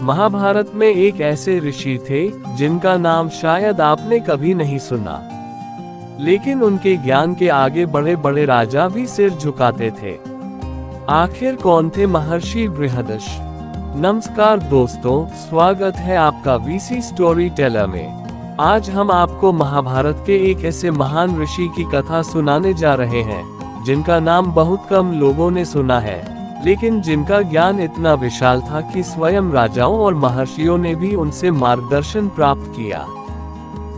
महाभारत में एक ऐसे ऋषि थे जिनका नाम शायद आपने कभी नहीं सुना, लेकिन उनके ज्ञान के आगे बड़े बड़े राजा भी सिर झुकाते थे। आखिर कौन थे महर्षि बृहदर्षि? नमस्कार दोस्तों, स्वागत है आपका वीसी स्टोरी टेलर में। आज हम आपको महाभारत के एक ऐसे महान ऋषि की कथा सुनाने जा रहे हैं जिनका नाम बहुत कम लोगों ने सुना है, लेकिन जिनका ज्ञान इतना विशाल था कि स्वयं राजाओं और महर्षियों ने भी उनसे मार्गदर्शन प्राप्त किया।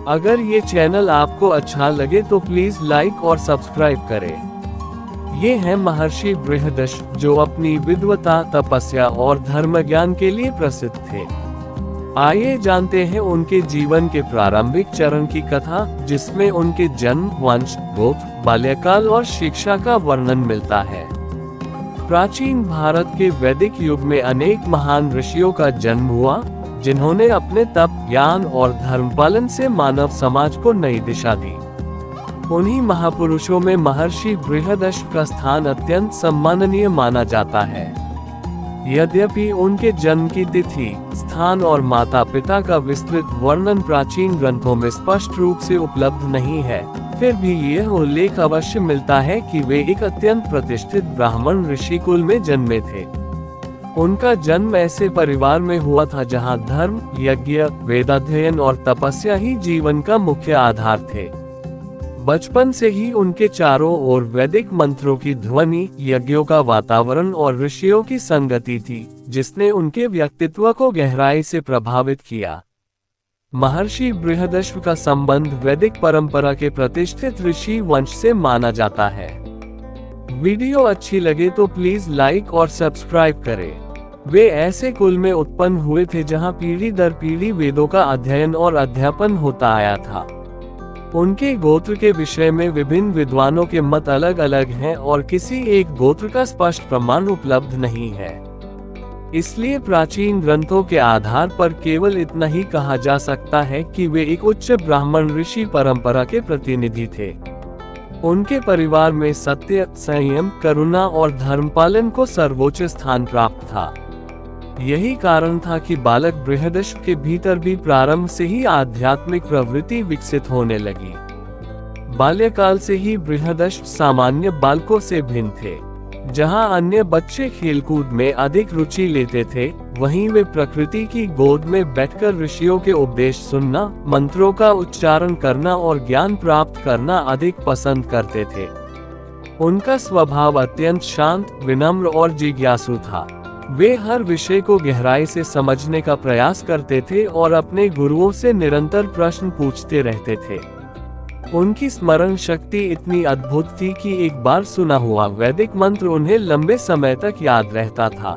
अगर ये चैनल आपको अच्छा लगे तो प्लीज लाइक और सब्सक्राइब करें। ये हैं महर्षि बृहदर्षि, जो अपनी विद्वता, तपस्या और धर्म ज्ञान के लिए प्रसिद्ध थे। आइए जानते हैं उनके जीवन के प्रारंभिक चरण की कथा, जिसमें उनके जन्म, वंश, गोत्र, बाल्यकाल और शिक्षा का वर्णन मिलता है। प्राचीन भारत के वैदिक युग में अनेक महान ऋषियों का जन्म हुआ, जिन्होंने अपने तप, ज्ञान और धर्मपालन से मानव समाज को नई दिशा दी। उन्हीं महापुरुषों में महर्षि बृहदर्षि का स्थान अत्यंत सम्माननीय माना जाता है। यद्यपि उनके जन्म की तिथि, स्थान और माता पिता का विस्तृत वर्णन प्राचीन ग्रंथों में स्पष्ट रूप से उपलब्ध नहीं है, फिर भी यह उल्लेख अवश्य मिलता है कि वे एक अत्यंत प्रतिष्ठित ब्राह्मण ऋषि कुल में जन्मे थे। उनका जन्म ऐसे परिवार में हुआ था जहां धर्म, यज्ञ, वेदाध्ययन और तपस्या ही जीवन का मुख्य आधार थे। बचपन से ही उनके चारों ओर वैदिक मंत्रों की ध्वनि, यज्ञों का वातावरण और ऋषियों की संगति थी, जिसने उनके व्यक्तित्व को गहराई से प्रभावित किया। महर्षि बृहदर्षि का संबंध वैदिक परंपरा के प्रतिष्ठित ऋषि वंश से माना जाता है। वीडियो अच्छी लगे तो प्लीज लाइक और सब्सक्राइब करें। वे ऐसे कुल में उत्पन्न हुए थे जहां पीढ़ी दर पीढ़ी वेदों का अध्ययन और अध्यापन होता आया था। उनके गोत्र के विषय में विभिन्न विद्वानों के मत अलग अलग हैं और किसी एक गोत्र का स्पष्ट प्रमाण उपलब्ध नहीं है। इसलिए प्राचीन ग्रंथों के आधार पर केवल इतना ही कहा जा सकता है कि वे एक उच्च ब्राह्मण ऋषि परंपरा के प्रतिनिधि थे। उनके परिवार में सत्य, संयम, करुणा और धर्मपालन को सर्वोच्च स्थान प्राप्त था। यही कारण था कि बालक बृहदर्षि के भीतर भी प्रारंभ से ही आध्यात्मिक प्रवृत्ति विकसित होने लगी। बाल्यकाल से ही बृहदर्षि सामान्य बालकों से भिन्न थे। जहां अन्य बच्चे खेलकूद में अधिक रुचि लेते थे, वहीं वे प्रकृति की गोद में बैठकर ऋषियों के उपदेश सुनना, मंत्रों का उच्चारण करना और ज्ञान प्राप्त करना अधिक पसंद करते थे। उनका स्वभाव अत्यंत शांत, विनम्र और जिज्ञासु था। वे हर विषय को गहराई से समझने का प्रयास करते थे और अपने गुरुओं से निरंतर प्रश्न पूछते रहते थे। उनकी स्मरण शक्ति इतनी अद्भुत थी कि एक बार सुना हुआ वैदिक मंत्र उन्हें लंबे समय तक याद रहता था।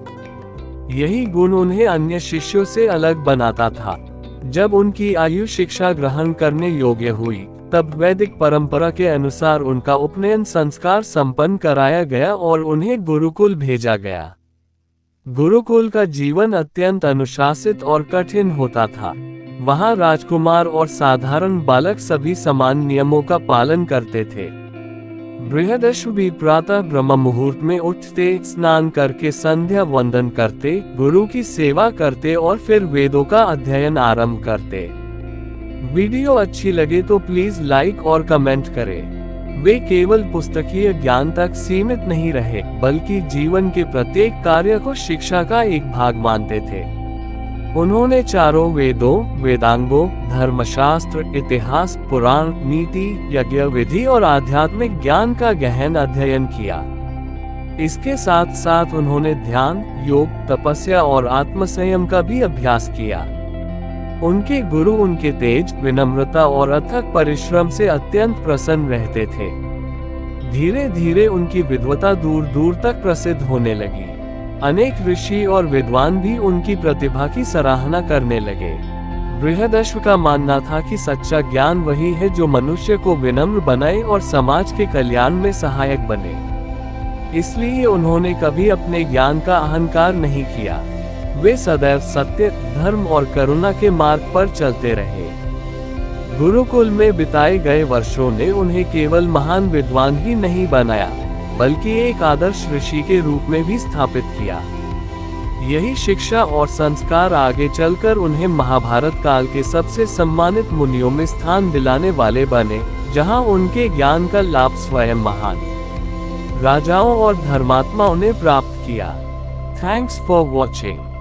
यही गुण उन्हें अन्य शिष्यों से अलग बनाता था। जब उनकी आयु शिक्षा ग्रहण करने योग्य हुई, तब वैदिक परंपरा के अनुसार उनका उपनयन संस्कार संपन्न कराया गया और उन्हें गुरुकुल भेजा गया। गुरुकुल का जीवन अत्यंत अनुशासित और कठिन होता था। वहां राजकुमार और साधारण बालक सभी समान नियमों का पालन करते थे। बृहदर्षि भी प्रातः ब्रह्म मुहूर्त में उठते, स्नान करके संध्या वंदन करते, गुरु की सेवा करते और फिर वेदों का अध्ययन आरंभ करते। वीडियो अच्छी लगे तो प्लीज लाइक और कमेंट करें। वे केवल पुस्तकीय ज्ञान तक सीमित नहीं रहे, बल्कि जीवन के प्रत्येक कार्य को शिक्षा का एक भाग मानते थे। उन्होंने चारों वेदों, वेदांगों, धर्मशास्त्र, इतिहास, पुराण, नीति, यज्ञ विधि और आध्यात्मिक ज्ञान का गहन अध्ययन किया। इसके साथ साथ उन्होंने ध्यान, योग, तपस्या और आत्मसंयम का भी अभ्यास किया। उनके गुरु उनके तेज, विनम्रता और अथक परिश्रम से अत्यंत प्रसन्न रहते थे। धीरे धीरे उनकी विद्वता दूर दूर तक प्रसिद्ध होने लगी। अनेक ऋषि और विद्वान भी उनकी प्रतिभा की सराहना करने लगे। बृहदर्षि का मानना था कि सच्चा ज्ञान वही है जो मनुष्य को विनम्र बनाए और समाज के कल्याण में सहायक बने। इसलिए उन्होंने कभी अपने ज्ञान का अहंकार नहीं किया। वे सदैव सत्य, धर्म और करुणा के मार्ग पर चलते रहे। गुरुकुल में बिताए गए वर्षों ने उन्हें केवल महान विद्वान ही नहीं बनाया, बल्कि एक आदर्श ऋषि के रूप में भी स्थापित किया। यही शिक्षा और संस्कार आगे चलकर उन्हें महाभारत काल के सबसे सम्मानित मुनियों में स्थान दिलाने वाले बने, जहां उनके ज्ञान का लाभ स्वयं महान राजाओं और धर्मात्माओं ने प्राप्त किया। Thanks for watching.